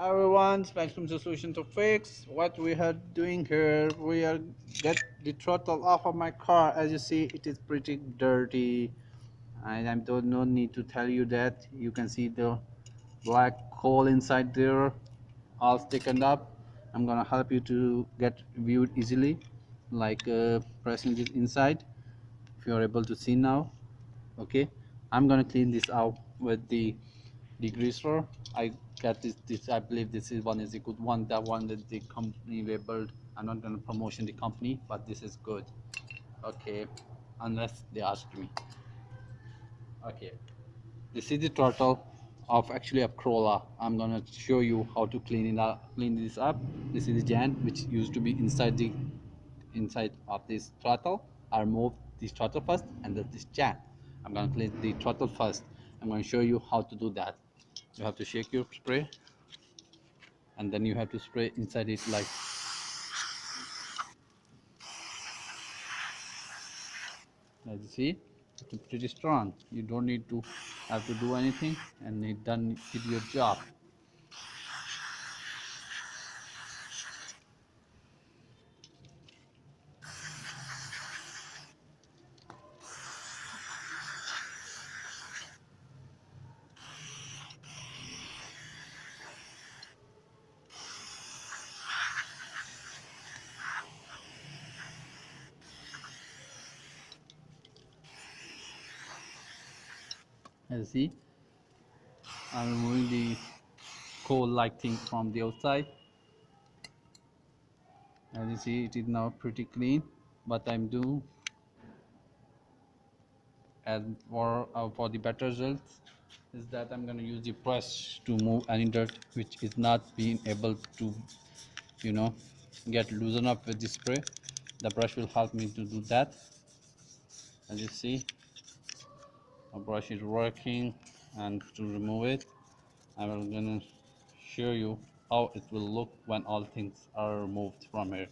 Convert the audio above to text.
Hi everyone, welcome to Solution to Fix. What we are doing here, we are get the throttle off of my car. As you see, it is pretty dirty, and I don't no need to tell you that. You can see the black hole inside there, all sticking up. I'm gonna help you to get viewed easily, like pressing this inside. If you are able to see now, okay. I'm gonna clean this out with the degreaser. I got this I believe this is one is a good one, that one that the company labeled. I'm not gonna promotion the company, but this is good. Okay, unless they ask me. Okay, this is the throttle of actually a Corolla. I'm gonna show you how to clean this up. This is the jan which used to be inside of this throttle. I remove this throttle first and then this jan. I'm gonna clean the throttle first. I'm gonna show you how to do that. You have to shake your spray, and then you have to spray inside it like, as you see, it's pretty strong. You don't need to have to do anything, and it done did your job. As you see, I'm removing the coal like thing from the outside. As you see, it is now pretty clean. What I'm doing, and for the better results, is that I'm going to use the brush to move any dirt which is not being able to, you know, get loosened up with the spray. The brush will help me to do that. As you see, my brush is working, and to remove it, I'm gonna show you how it will look when all things are removed from here.